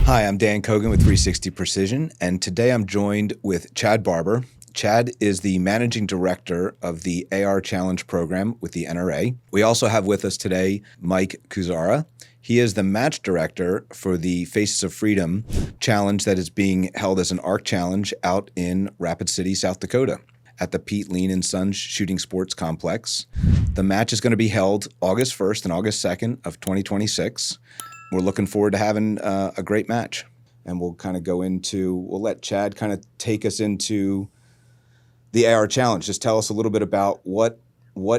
Hi, I'm Dan Cogan with 360 Precision, and today I'm joined with Chad Barber. Chad is the managing director of the AR Challenge program with the NRA. We also have with us today Mike Kuzara. He is the match director for the Faces of Freedom challenge that is being held as an ARC challenge out in Rapid City, South Dakota at the Pete Lean and Sons Shooting Sports Complex. The match is going to be held August 1st and August 2nd of 2026. We're looking forward to having a great match. And we'll kind of we'll let Chad kind of take us into the AR Challenge. Just tell us a little bit about what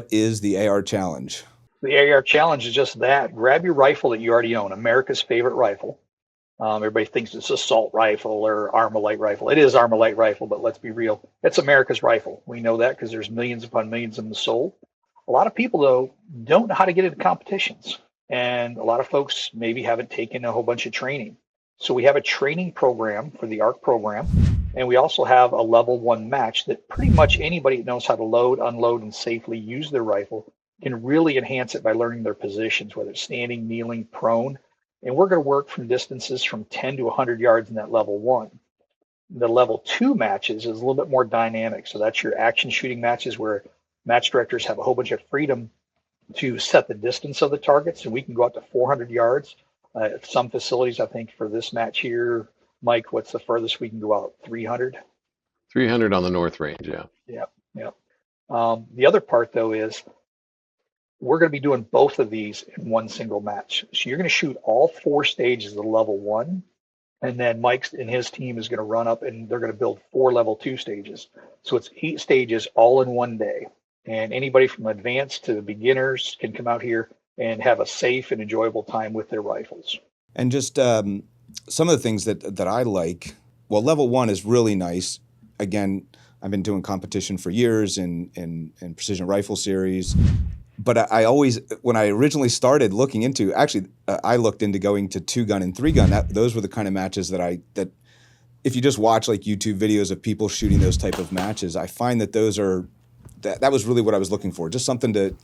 is the AR Challenge? The AR Challenge is just that. Grab your rifle that you already own, America's favorite rifle. Everybody thinks it's assault rifle or Armalite rifle. It is Armalite rifle, but let's be real. It's America's rifle. We know that because there's millions upon millions of them sold. A lot of people, though, don't know how to get into competitions. And a lot of folks maybe haven't taken a whole bunch of training. So we have a training program for the ARC program. And we also have a level 1 match that pretty much anybody that knows how to load, unload, and safely use their rifle can really enhance it by learning their positions, whether it's standing, kneeling, prone. And we're going to work from distances from 10 to 100 yards in that level 1. The level 2 matches is a little bit more dynamic. So that's your action shooting matches where match directors have a whole bunch of freedom to set the distance of the targets. And we can go up to 400 yards. At some facilities, I think for this match here, Mike, what's the furthest we can go out? 300? 300 on the north range, yeah. Yep. The other part, though, is we're going to be doing both of these in one single match. So you're going to shoot all 4 stages of level 1, and then Mike and his team is going to run up and they're going to build 4 level 2 stages. So it's 8 stages all in one day. And anybody from advanced to beginners can come out here and have a safe and enjoyable time with their rifles. And just some of the things that I like, well, level 1 is really nice. Again, I've been doing competition for years in precision rifle series. But I always, when I originally started looking into, I looked into going to 2-gun and 3-gun. Those were the kind of matches that if you just watch like YouTube videos of people shooting those type of matches, I find that that was really what I was looking for. Just something to,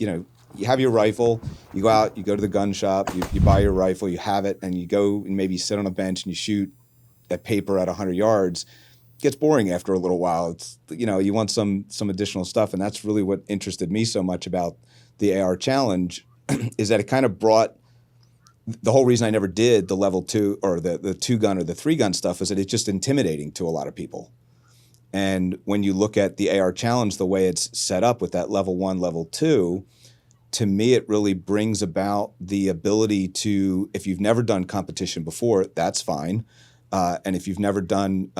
you have your rifle, you go out, you go to the gun shop, you buy your rifle, you have it, and you go and maybe sit on a bench and you shoot at paper at 100 yards. It gets boring after a little while. It's, you want some additional stuff. And that's really what interested me so much about the AR Challenge is that it kind of brought the whole reason I never did the level 2 or the 2-gun or the 3-gun stuff is that it's just intimidating to a lot of people. And when you look at the AR Challenge, the way it's set up with that level 1, level 2, to me, it really brings about the ability to, if you've never done competition before, that's fine. And if you've done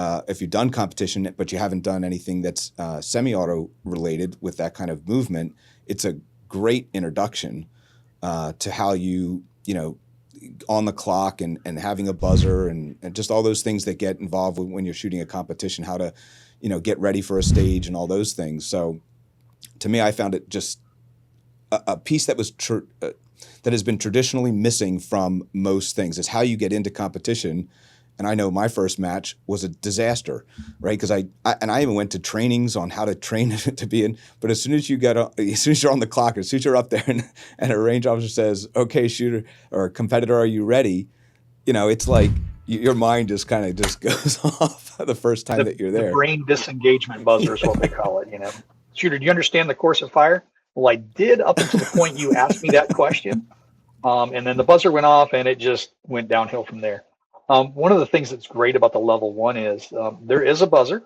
competition, but you haven't done anything that's semi-auto related with that kind of movement, it's a great introduction to how on the clock and having a buzzer and just all those things that get involved when you're shooting a competition, how to, get ready for a stage and all those things. So to me, I found it just a piece that was that has been traditionally missing from most things is how you get into competition. And I know my first match was a disaster, right? Because I even went to trainings on how to train to be in. But as soon as you're on the clock, as soon as you're up there, and a range officer says, "Okay, shooter or competitor, are you ready?" It's like your mind just kind of just goes off the first time that you're there. The brain disengagement buzzer is what they call it. Shooter, do you understand the course of fire? Well, I did up until the point you asked me that question, and then the buzzer went off, and it just went downhill from there. One of the things that's great about the level 1 is there is a buzzer.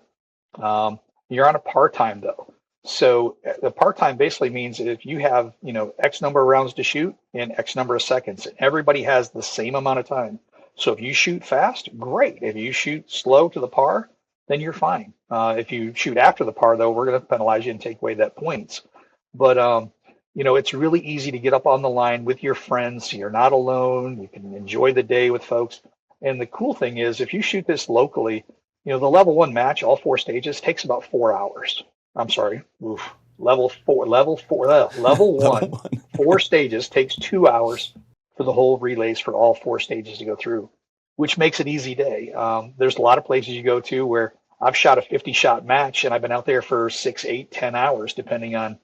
You're on a par time though. So the par time basically means if you have, X number of rounds to shoot in X number of seconds, everybody has the same amount of time. So if you shoot fast, great. If you shoot slow to the par, then you're fine. If you shoot after the par though, we're going to penalize you and take away that points. But, it's really easy to get up on the line with your friends. So you're not alone. You can enjoy the day with folks. And the cool thing is, if you shoot this locally, the level 1 match, all 4 stages, takes about 4 hours. I'm sorry. Level 1, 4 stages takes 2 hours for the whole relays for all 4 stages to go through, which makes it easy day. There's a lot of places you go to where I've shot a 50-shot match and I've been out there for 6, 8, 10 hours, depending on,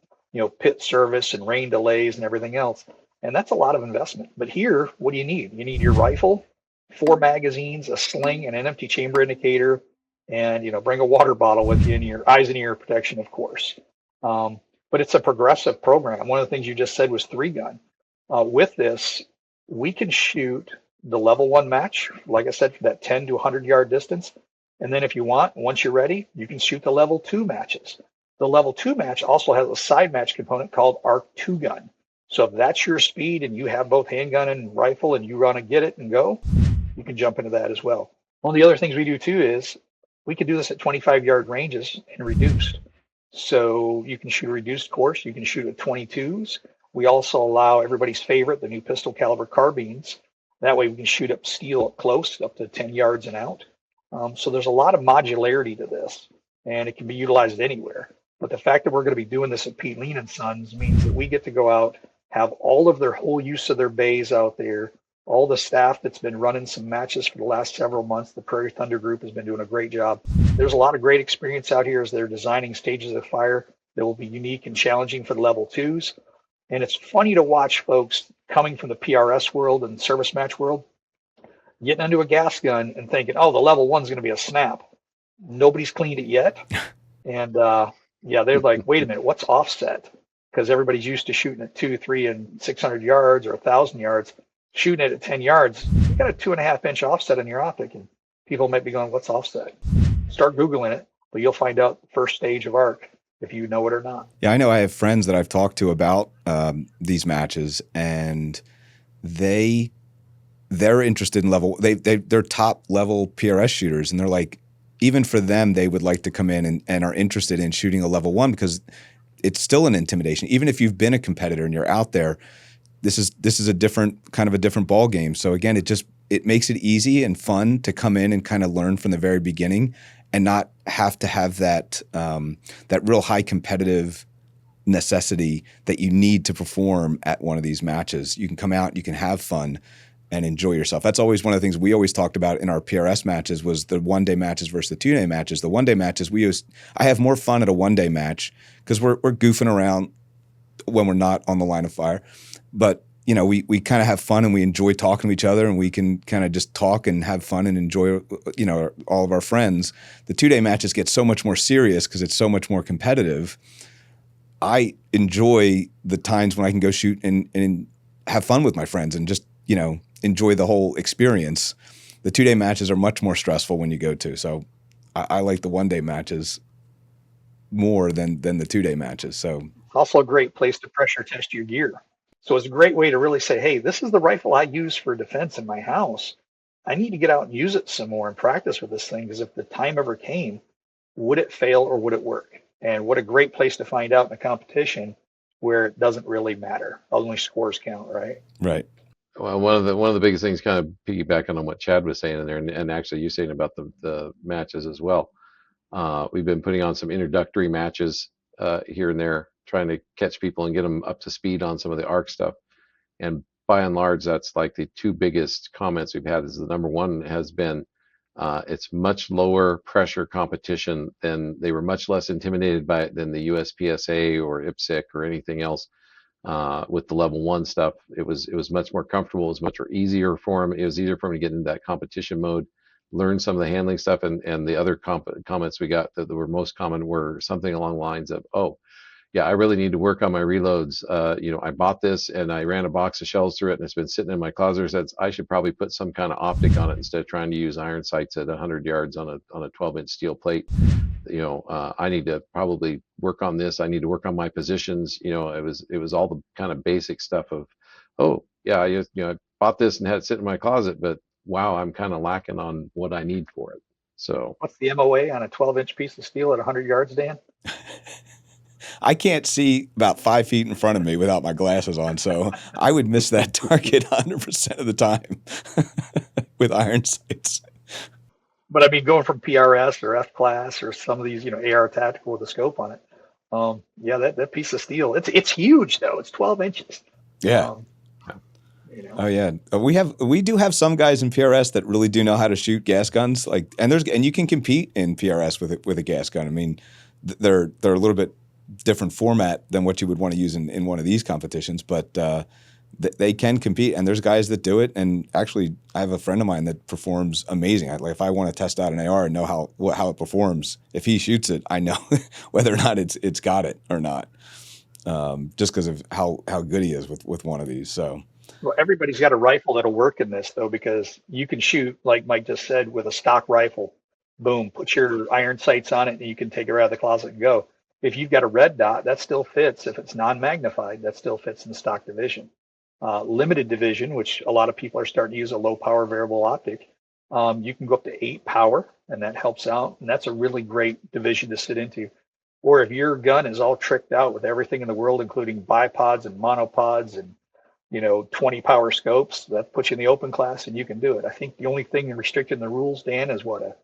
pit service and rain delays and everything else. And that's a lot of investment. But here, what do you need? You need your rifle, 4 magazines, a sling, and an empty chamber indicator, and bring a water bottle with you and your eyes and ear protection, of course. But it's a progressive program. One of the things you just said was 3-gun. With this, we can shoot the level 1 match, like I said, for that 10 to 100-yard distance. And then if you want, once you're ready, you can shoot the level 2 matches. The level 2 match also has a side match component called Arc 2-gun. So if that's your speed and you have both handgun and rifle and you want to get it and go, you can jump into that as well. One of the other things we do too is we can do this at 25-yard ranges and reduced. So you can shoot a reduced course. You can shoot at 22s. We also allow everybody's favorite, the new pistol caliber carbines. That way we can shoot up steel up close, up to 10 yards and out. So there's a lot of modularity to this, and it can be utilized anywhere. But the fact that we're going to be doing this at Pete Lean and Sons means that we get to go out, have all of their whole use of their bays out there. All the staff that's been running some matches for the last several months, the Prairie Thunder group has been doing a great job. There's a lot of great experience out here as they're designing stages of fire that will be unique and challenging for the level 2s. And it's funny to watch folks coming from the PRS world and service match world, getting into a gas gun and thinking, oh, the level 1's going to be a snap. Nobody's cleaned it yet. And they're like, wait a minute, what's offset? Because everybody's used to shooting at 2, 3, and 600 yards or 1,000 yards. Shooting it at 10 yards, you got a 2.5-inch offset on your optic, and people might be going, what's offset? Start Googling it, but you'll find out the first stage of arc if you know it or not. Yeah, I know I have friends that I've talked to about these matches, and they're interested in they're top level PRS shooters, and they're like, even for them, they would like to come in and are interested in shooting a level 1 because it's still an intimidation. Even if you've been a competitor and you're out there, this is a different ball game. So again, it makes it easy and fun to come in and kind of learn from the very beginning and not have to have that real high competitive necessity that you need to perform at one of these matches. You can come out, you can have fun and enjoy yourself. That's always one of the things we always talked about in our PRS matches was the 1-day matches versus the 2-day matches. The 1-day matches, I have more fun at a 1-day match because we're goofing around when we're not on the line of fire. But, we kind of have fun and we enjoy talking to each other and we can kind of just talk and have fun and enjoy, all of our friends. The 2-day matches get so much more serious because it's so much more competitive. I enjoy the times when I can go shoot and have fun with my friends and just, enjoy the whole experience. The 2-day matches are much more stressful when you go to. So I like the 1-day matches more than the 2-day matches. So Also a great place to pressure test your gear. So it's a great way to really say, hey, this is the rifle I use for defense in my house. I need to get out and use it some more and practice with this thing because if the time ever came, would it fail or would it work? And what a great place to find out in a competition where it doesn't really matter. Only scores count, right? Right. Well, one of the biggest things, kind of piggybacking on what Chad was saying in there, and actually you saying about the matches as well. We've been putting on some introductory matches here and there, trying to catch people and get them up to speed on some of the ARC stuff. And by and large, that's like the 2 biggest comments we've had. Is the number one has been it's much lower pressure competition than they were much less intimidated by it than the USPSA or IPSC or anything else. With the level 1 stuff, it was much more comfortable. It was much more easier for them. It was easier for them to get into that competition mode, learn some of the handling stuff, and the other comments we got that were most common were something along the lines of, oh, yeah, I really need to work on my reloads. I bought this and I ran a box of shells through it and it's been sitting in my closet. Says I should probably put some kind of optic on it instead of trying to use iron sights at 100 yards on a 12-inch steel plate. I need to probably work on this. I need to work on my positions. It was all the kind of basic stuff of, oh yeah, I bought this and had it sit in my closet, but wow, I'm kind of lacking on what I need for it. So what's the MOA on a 12-inch piece of steel at 100 yards, Dan? I can't see about 5 feet in front of me without my glasses on, so I would miss that target 100% of the time with iron sights. But I mean, going from PRS or F class or some of these, AR tactical with a scope on it. That piece of steel, it's huge though. It's 12 inches. Yeah. Oh yeah. We do have some guys in PRS that really do know how to shoot gas guns. And you can compete in PRS with a gas gun. I mean, they're a little bit different format than what you would want to use in one of these competitions, but they can compete, and there's guys that do it. And actually, I have a friend of mine that performs amazing. Like if I want to test out an AR and know how it performs, if he shoots it, I know whether or not it's got it or not, just because of how good he is with one of these. So. Well, everybody's got a rifle that'll work in this though, because you can shoot, like Mike just said, with a stock rifle. Boom, put your iron sights on it and you can take it out of the closet and go. If you've got a red dot, that still fits. If it's non-magnified, that still fits in stock division. Limited division, which a lot of people are starting to use a low power variable optic, you can go up to 8 power, and that helps out. And that's a really great division to sit into. Or if your gun is all tricked out with everything in the world, including bipods and monopods and 20 power scopes, that puts you in the open class and you can do it. I think the only thing restricting the rules, Dan, is what a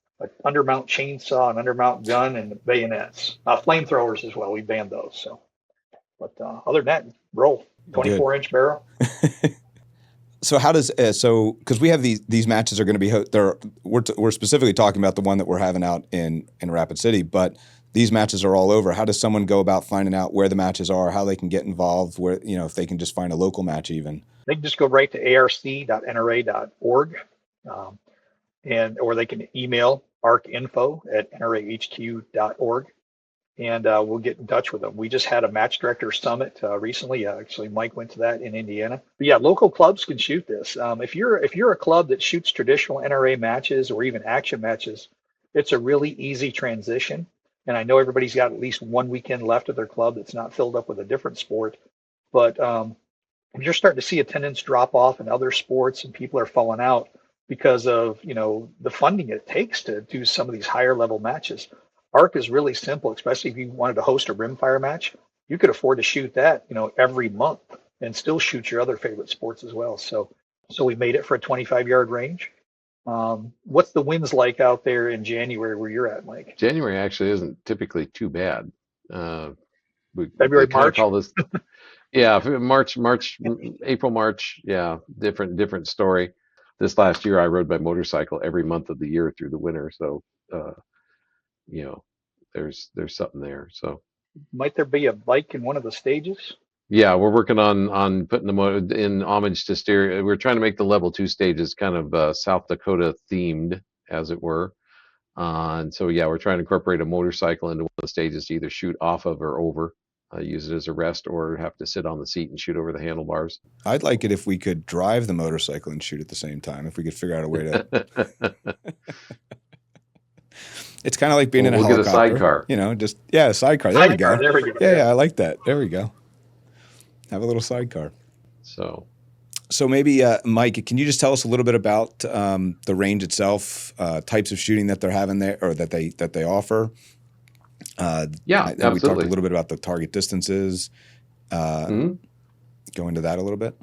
undermount chainsaw, an undermount gun, and bayonets. Flamethrowers as well. We banned those. So, but other than that, roll 24-inch barrel. So how does because we have these matches are going to be we're specifically talking about the one that we're having out in Rapid City, but these matches are all over. How does someone go about finding out where the matches are, how they can get involved, where if they can just find a local match even? They can just go right to arc.nra.org, or they can email arcinfo@nrahq.org, and we'll get in touch with them. We just had a match director summit recently. Actually, Mike went to that in Indiana. But yeah, local clubs can shoot this. If you're a club that shoots traditional NRA matches or even action matches, it's a really easy transition. And I know everybody's got at least one weekend left of their club that's not filled up with a different sport. But you're starting to see attendance drop off in other sports, and people are falling out because of the funding it takes to do some of these higher level matches. ARC is really simple, especially if you wanted to host a rimfire match. You could afford to shoot that every month and still shoot your other favorite sports as well. So we made it for a 25-yard range. What's the winds like out there in January where you're at, Mike? January actually isn't typically too bad. February, March. Call this, yeah, March, April, March. Yeah, different story. This last year, I rode my motorcycle every month of the year through the winter. So, there's something there. So, might there be a bike in one of the stages? Yeah, we're working on putting them in homage to stereo. We're trying to make the level 2 stages kind of South Dakota themed, as it were. And so, yeah, we're trying to incorporate a motorcycle into one of the stages to either shoot off of or over, use it as a rest, or have to sit on the seat and shoot over the handlebars. I'd like it if we could drive the motorcycle and shoot at the same time, if we could figure out a way to. It's kind of like being in a helicopter. We'll get a sidecar. A sidecar. There we go. There we go. Yeah, I like that. There we go. Have a little sidecar. So maybe, Mike, can you just tell us a little bit about the range itself, types of shooting that they're having there, or that they offer? Yeah, absolutely. We talked a little bit about the target distances. Go into that a little bit.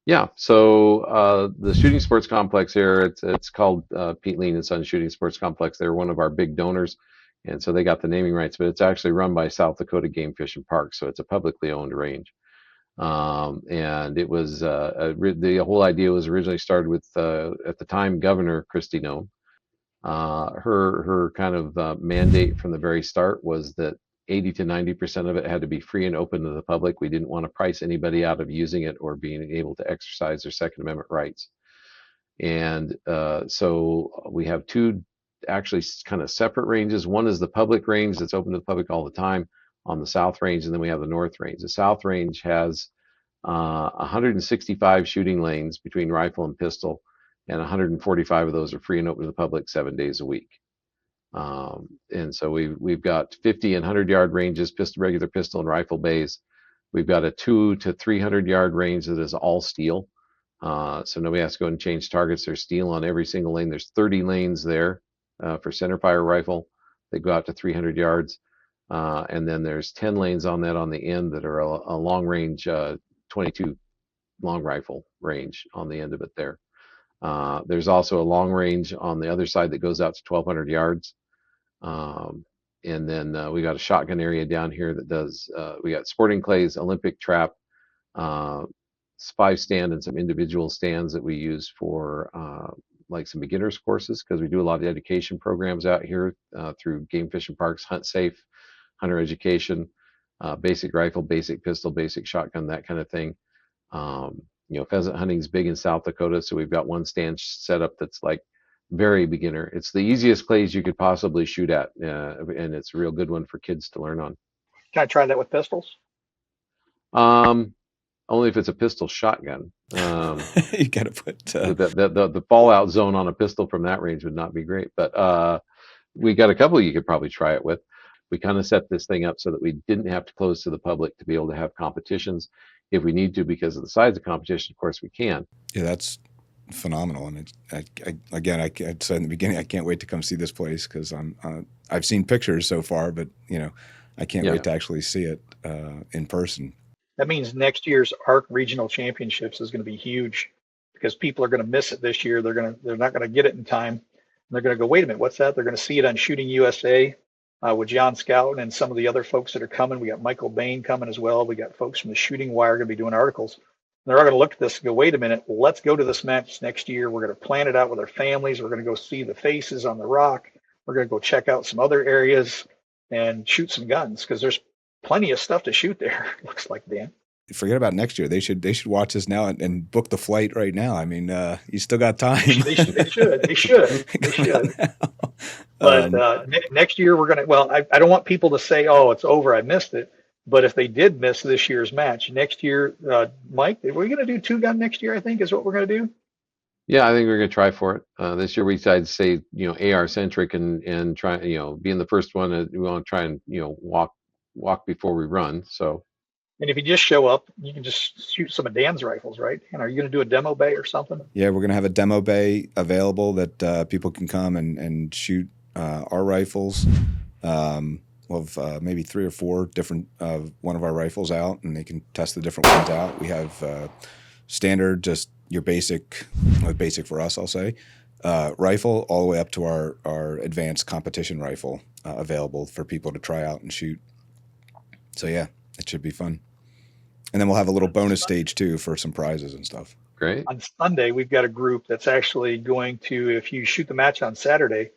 Yeah. So the shooting sports complex here, it's called Pete Lean and Sons Shooting Sports Complex. They're one of our big donors, and so they got the naming rights. But it's actually run by South Dakota Game Fish and Parks, so it's a publicly owned range. And it was the whole idea was originally started with at the time Governor Kristi Noem. Her kind of mandate from the very start was that 80 to 90% of it had to be free and open to the public. We didn't want to price anybody out of using it or being able to exercise their Second Amendment rights. And so we have two actually kind of separate ranges. One is the public range that's open to the public all the time on the South Range, and then we have the North Range. The South Range has 165 shooting lanes between rifle and pistol, and 145 of those are free and open to the public 7 days a week. And so we've got 50 and 100-yard ranges, regular pistol and rifle bays. We've got a 200 to 300-yard range that is all steel. So nobody has to go and change targets. There's steel on every single lane. There's 30 lanes there for centerfire rifle. They go out to 300 yards. And then there's 10 lanes on that on the end that are a long range 22 long rifle range on the end of it there. There's also a long range on the other side that goes out to 1,200 yards. And then we got a shotgun area down here that does, we got sporting clays, Olympic trap, 5 stand and some individual stands that we use for like some beginners courses, because we do a lot of education programs out here through Game Fish and Parks, Hunt Safe, hunter education, basic rifle, basic pistol, basic shotgun, that kind of thing. Pheasant hunting's big in South Dakota, so we've got one stand set up that's like very beginner. It's the easiest clays you could possibly shoot at, and it's a real good one for kids to learn on. Can I try that with pistols? Um, Only if it's a pistol shotgun. You got to put The fallout zone on a pistol from that range would not be great. But we got a couple you could probably try it with. We kind of set this thing up so that we didn't have to close to the public to be able to have competitions. If we need to, because of the size of competition, of course we can. Yeah, that's phenomenal. And again, I said in the beginning, I can't wait to come see this place because I've seen pictures so far, but I can't wait to actually see it in person. That means next year's ARC Regional Championships is going to be huge because people are going to miss it this year. They're not going to get it in time. And they're going to go, wait a minute, what's that? They're going to see it on Shooting USA with John Scout and some of the other folks that are coming. We got Michael Bain coming as well. We got folks from the Shooting Wire going to be doing articles. They're all going to look at this and go, wait a minute, let's go to this match next year. We're going to plan it out with our families. We're going to go see the faces on the rock. We're going to go check out some other areas and shoot some guns because there's plenty of stuff to shoot there. Looks like, Dan. Forget about next year. They should watch this now and book the flight right now. I mean, you still got time. They should. But next year we're gonna. Well, I don't want people to say, "Oh, it's over. I missed it." But if they did miss this year's match, next year, Mike, we're gonna do 2-gun next year. I think is what we're gonna do. Yeah, I think we're going to try for it. This year we decided to stay, AR centric and try, being the first one. We want to try and walk before we run. So. And if you just show up, you can just shoot some of Dan's rifles, right? And are you going to do a demo bay or something? Yeah, we're going to have a demo bay available that people can come and shoot our rifles. We'll have maybe 3 or 4 different one of our rifles out, and they can test the different ones out. We have standard, just your basic for us, I'll say, rifle, all the way up to our advanced competition rifle available for people to try out and shoot. So yeah, it should be fun. And then we'll have a little bonus stage too for some prizes and stuff. Great. On Sunday, we've got a group that's actually going to, if you shoot the match on Saturday,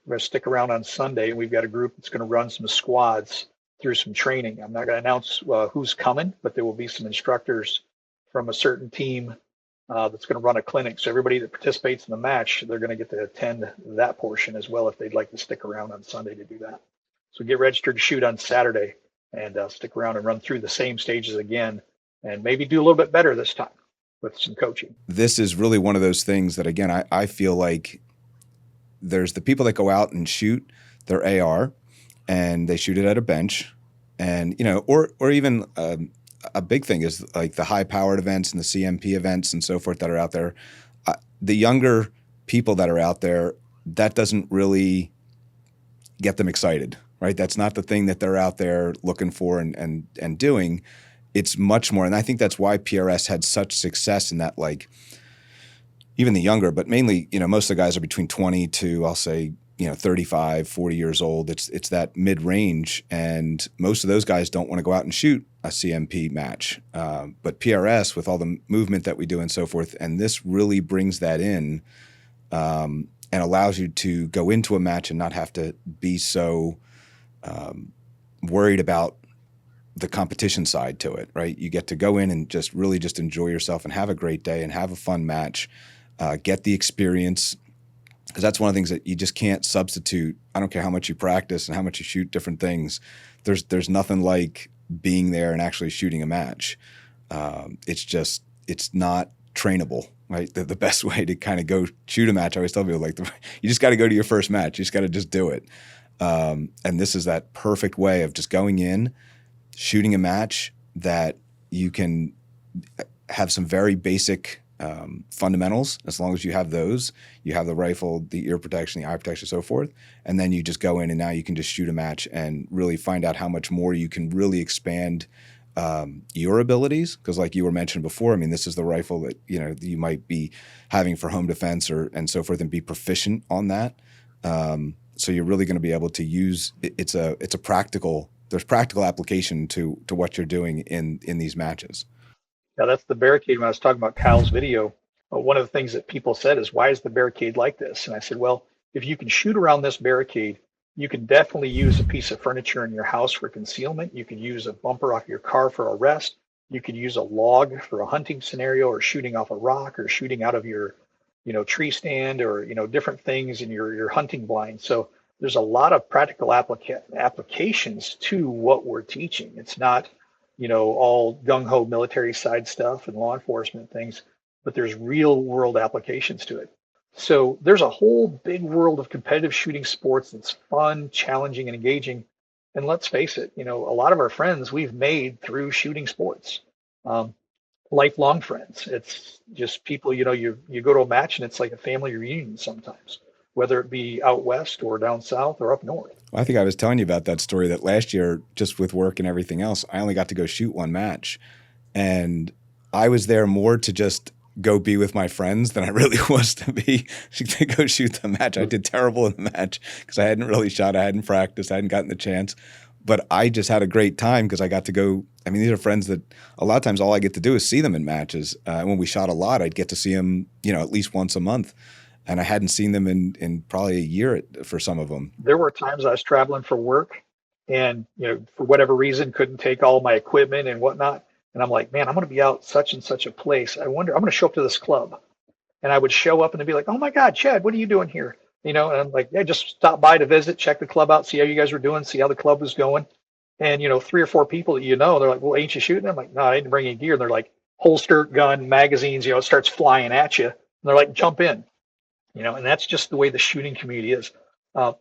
we're going to stick around on Sunday, and we've got a group that's going to run some squads through some training. I'm not going to announce who's coming, but there will be some instructors from a certain team that's going to run a clinic. So everybody that participates in the match, they're going to get to attend that portion as well if they'd like to stick around on Sunday to do that. So get registered to shoot on Saturday and stick around and run through the same stages again and maybe do a little bit better this time with some coaching. This is really one of those things that, again, I feel like there's the people that go out and shoot their AR and they shoot it at a bench, and or even a big thing is like the high powered events and the CMP events and so forth that are out there. The younger people that are out there, that doesn't really get them excited, right? That's not the thing that they're out there looking for and doing. It's much more, and I think that's why PRS had such success in that, like, even the younger, but mainly, most of the guys are between 20 to, I'll say, 35, 40 years old. It's that mid-range, and most of those guys don't want to go out and shoot a CMP match. But PRS, with all the movement that we do and so forth, and this really brings that in and allows you to go into a match and not have to be so worried about the competition side to it, right? You get to go in and just really just enjoy yourself and have a great day and have a fun match, get the experience, because that's one of the things that you just can't substitute. I don't care how much you practice and how much you shoot different things. There's nothing like being there and actually shooting a match. It's not trainable, right? The best way to kind of go shoot a match, I always tell people, like, you just got to go to your first match. You just got to just do it. And this is that perfect way of just going in, shooting a match that you can have some very basic fundamentals. As long as you have those, you have the rifle, the ear protection, the eye protection, so forth, and then you just go in and now you can just shoot a match and really find out how much more you can really expand your abilities. Because like you were mentioning before, I mean, this is the rifle that you might be having for home defense and so forth, and be proficient on that. So you're really going to be able to use it's a practical. There's practical application to what you're doing in these matches. Now, that's the barricade. When I was talking about Kyle's video, one of the things that people said is, why is the barricade like this? And I said, well, if you can shoot around this barricade, you can definitely use a piece of furniture in your house for concealment. You can use a bumper off your car for a rest. You could use a log for a hunting scenario, or shooting off a rock, or shooting out of your, tree stand, or, different things in your hunting blind. So there's a lot of practical applications to what we're teaching. It's not, all gung ho military side stuff and law enforcement things, but there's real world applications to it. So there's a whole big world of competitive shooting sports that's fun, challenging, and engaging. And let's face it, a lot of our friends we've made through shooting sports, um, lifelong friends. It's just people, you go to a match and it's like a family reunion sometimes, whether it be out west or down south or up north. Well, I think I was telling you about that story that last year, just with work and everything else, I only got to go shoot one match. And I was there more to just go be with my friends than I really was to go shoot the match. I did terrible in the match because I hadn't really shot. I hadn't practiced. I hadn't gotten the chance. But I just had a great time because I got to go. I mean, these are friends that a lot of times all I get to do is see them in matches. When we shot a lot, I'd get to see them, at least once a month. And I hadn't seen them in probably a year for some of them. There were times I was traveling for work and, for whatever reason, couldn't take all my equipment and whatnot. And I'm like, man, I'm going to be out such and such a place. I wonder, I'm going to show up to this club. And I would show up and they'd be like, oh my God, Chad, what are you doing here? And I'm like, yeah, just stop by to visit, check the club out, see how you guys were doing, see how the club was going. And, 3 or 4 people that they're like, well, ain't you shooting? I'm like, no, I didn't bring any gear. And they're like, holster, gun, magazines, it starts flying at you. And they're like, jump in, and that's just the way the shooting community is.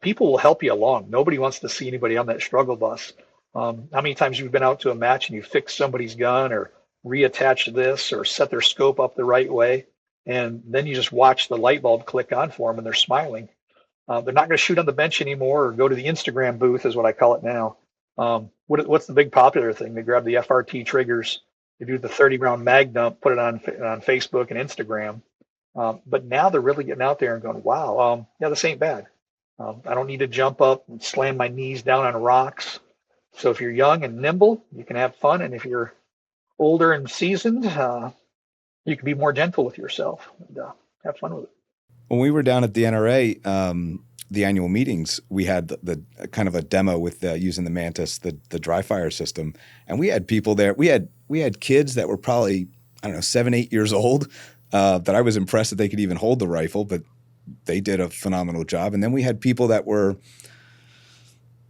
People will help you along. Nobody wants to see anybody on that struggle bus. How many times you've been out to a match and you fix somebody's gun or reattach this or set their scope up the right way, and then you just watch the light bulb click on for them and they're smiling. They're not going to shoot on the bench anymore or go to the Instagram booth, is what I call it now. What's the big popular thing? They grab the FRT triggers, they do the 30-round mag dump, put it on Facebook and Instagram. But now they're really getting out there and going, wow, yeah, this ain't bad. I don't need to jump up and slam my knees down on rocks. So if you're young and nimble, you can have fun. And if you're older and seasoned, you can be more gentle with yourself and have fun with it. When we were down at the NRA, the annual meetings, we had the kind of a demo with using the Mantis, the dry fire system, and we had people there. We had kids that were probably, I don't know, 7, 8 years old. That I was impressed that they could even hold the rifle, but they did a phenomenal job. And then we had people that were,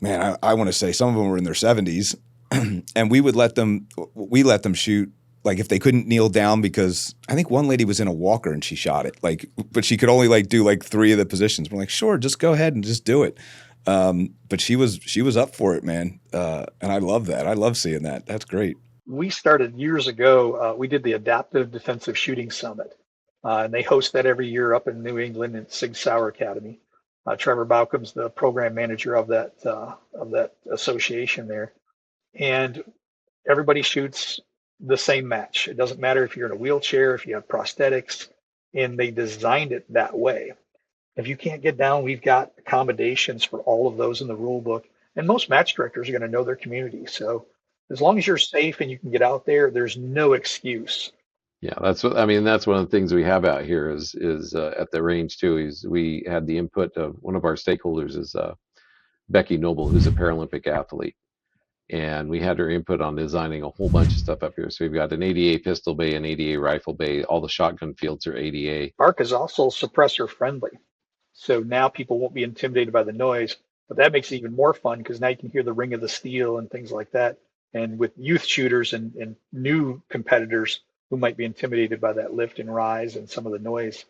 man, I want to say some of them were in their 70s, and we let them shoot. Like if they couldn't kneel down, because I think one lady was in a walker and she shot it, but she could only do 3 of the positions. We're like, sure, just go ahead and just do it. But she was up for it, man. And I love that. I love seeing that. That's great. We started years ago. We did the Adaptive Defensive Shooting Summit, and they host that every year up in New England at Sig Sauer Academy. Trevor Baucom's the program manager of that association there, and everybody shoots the same match. It doesn't matter if you're in a wheelchair, if you have prosthetics, and they designed it that way. If you can't get down, we've got accommodations for all of those in the rule book, and most match directors are going to know their community. So as long as you're safe and you can get out there, there's no excuse. Yeah, that's one of the things we have out here is at the range too. Is we had the input of one of our stakeholders is Becky Noble, who's a Paralympic athlete, and we had her input on designing a whole bunch of stuff up here. So we've got an ADA pistol bay, an ADA rifle bay. All the shotgun fields are ADA. ARC is also suppressor friendly, so now people won't be intimidated by the noise. But that makes it even more fun because now you can hear the ring of the steel and things like that. And with youth shooters and new competitors who might be intimidated by that lift and rise and some of the noise,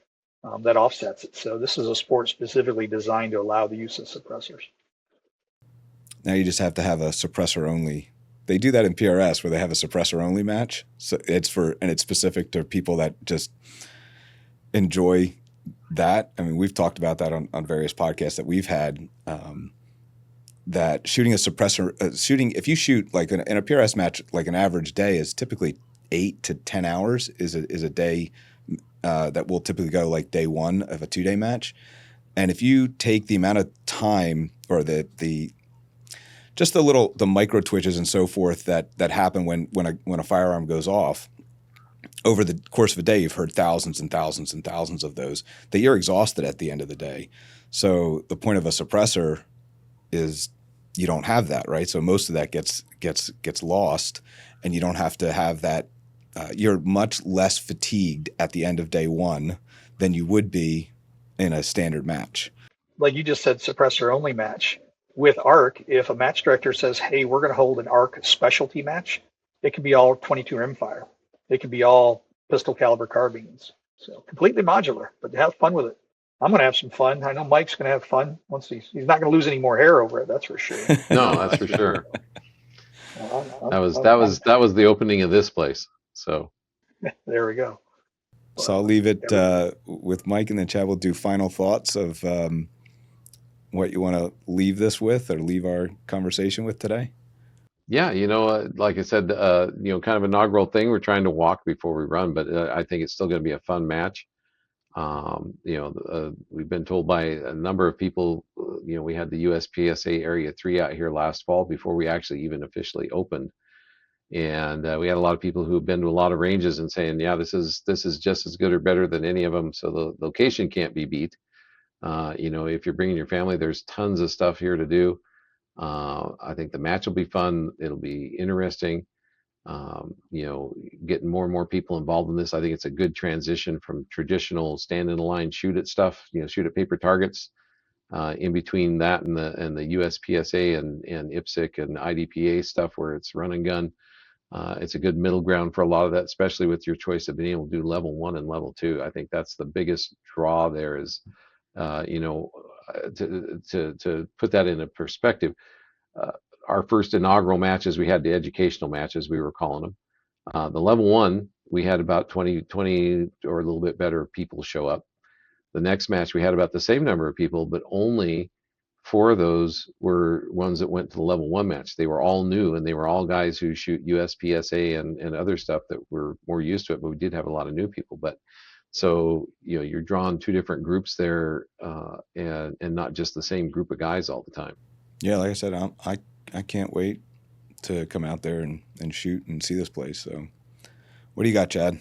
that offsets it. So this is a sport specifically designed to allow the use of suppressors. Now you just have to have a suppressor only. They do that in PRS where they have a suppressor only match. So it's specific to people that just enjoy that. I mean, we've talked about that on various podcasts that we've had. That shooting a suppressor, if you shoot in a PRS match, like an average day is typically 8 to 10 hours is a day that will typically go like day one of a 2-day match. And if you take the amount of time or the micro twitches and so forth that happen when a firearm goes off over the course of a day, you've heard thousands and thousands and thousands of those, that you're exhausted at the end of the day. So the point of a suppressor is you don't have that, right? So most of that gets lost, and you don't have to have that. You're much less fatigued at the end of day one than you would be in a standard match. Like you just said, suppressor only match. With ARC, if a match director says, hey, we're going to hold an ARC specialty match, it can be all 22 rimfire. It can be all pistol caliber carbines. So completely modular, but have fun with it. I'm going to have some fun. I know Mike's going to have fun once he's not going to lose any more hair over it. That's for sure. No, that's for sure. That was the opening of this place. So there we go. So I'll leave it with Mike, and then Chad will do final thoughts of what you want to leave this with, or leave our conversation with today. Yeah, like I said, kind of inaugural thing. We're trying to walk before we run, but I think it's still going to be a fun match. We've been told by a number of people, we had the USPSA Area 3 out here last fall before we actually even officially opened. And we had a lot of people who have been to a lot of ranges and saying, yeah, this is just as good or better than any of them. So the location can't be beat. If you're bringing your family, there's tons of stuff here to do. I think the match will be fun. It'll be interesting. Getting more and more people involved in this. I think it's a good transition from traditional stand in a line, shoot at stuff, shoot at paper targets. In between that and the USPSA and IPSC and IDPA stuff where it's run and gun. It's a good middle ground for a lot of that, especially with your choice of being able to do level 1 and level 2. I think that's the biggest draw there is, to put that into perspective. Our first inaugural matches, we had the educational matches, we were calling them. The level 1, we had about 20 or a little bit better people show up. The next match, we had about the same number of people, but only 4 of those were ones that went to the level 1 match. They were all new, and they were all guys who shoot USPSA and other stuff that were more used to it, but we did have a lot of new people. But so, you're drawing 2 different groups there, and not just the same group of guys all the time. Yeah, like I said, I can't wait to come out there and shoot and see this place. So what do you got, Chad?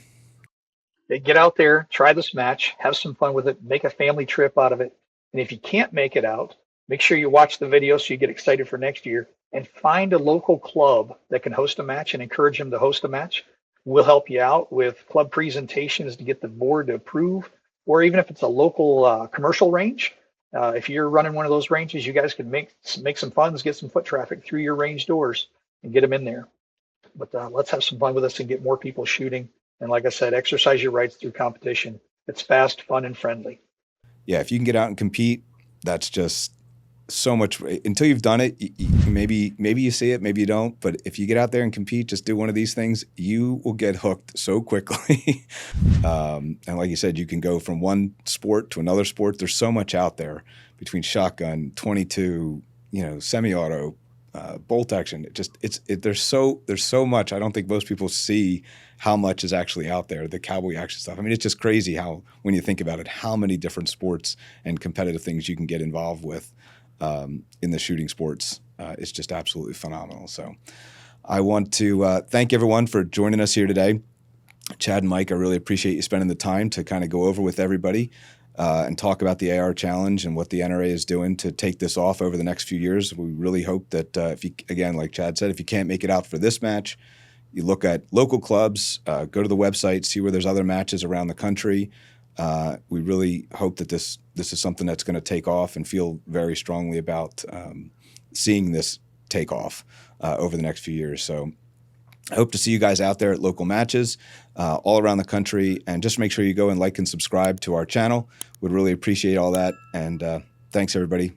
Get out there, try this match, have some fun with it, make a family trip out of it. And if you can't make it out, make sure you watch the video so you get excited for next year, and find a local club that can host a match and encourage them to host a match. We'll help you out with club presentations to get the board to approve, or even if it's a local commercial range. If you're running one of those ranges, you guys can make some funds, get some foot traffic through your range doors and get them in there. But let's have some fun with this and get more people shooting. And like I said, exercise your rights through competition. It's fast, fun, and friendly. Yeah, if you can get out and compete, that's just so much. Until you've done it, maybe you see it, maybe you don't. But if you get out there and compete, just do one of these things, you will get hooked so quickly. And like you said, you can go from one sport to another sport. There's so much out there between shotgun, 22, semi-auto, bolt action. There's so much. I don't think most people see how much is actually out there, the cowboy action stuff. I mean, it's just crazy how, when you think about it, how many different sports and competitive things you can get involved with in the shooting sports. It's just absolutely phenomenal. So I want to thank everyone for joining us here today. Chad and Mike, I really appreciate you spending the time to kind of go over with everybody and talk about the AR Challenge and what the NRA is doing to take this off over the next few years. We really hope that if you, again, like Chad said, if you can't make it out for this match, you look at local clubs, go to the website, see where there's other matches around the country. We really hope that this is something that's going to take off, and feel very strongly about seeing this take off over the next few years. So I hope to see you guys out there at local matches all around the country, and just make sure you go and like and subscribe to our channel. Would really appreciate all that. And thanks, everybody.